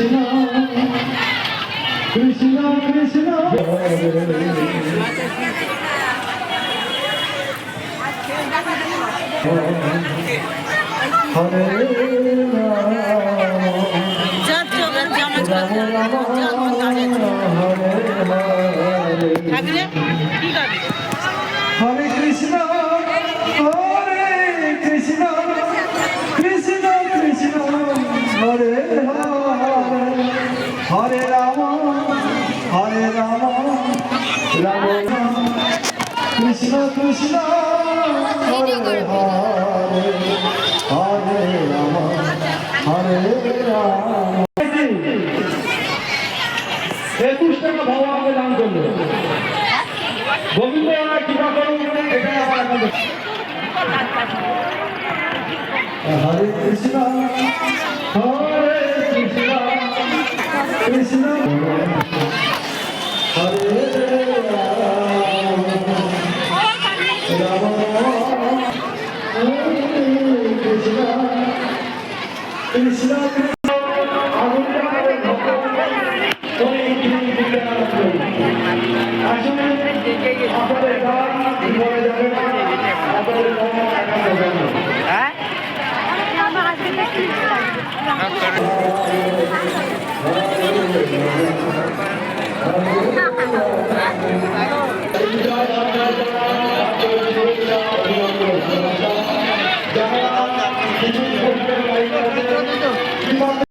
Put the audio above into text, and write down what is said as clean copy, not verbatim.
Krishna Krishna Hare Hare Krishna Hare Krishna Krishna Krishna Hare Hare Hare Rama Hare Rama Rama Rama Krishna Krishna Hare Hare Hare Rama Hare Rama 21 টাকা ভাবা আমাকে দান করলো গোবিন্দ আমার কৃপা করুন এটাই আমার এখন হরে কৃষ্ণ হরে কৃষ্ণ কৃষ্ণ হরে রাম রাম কৃষ্ণ কৃষ্ণ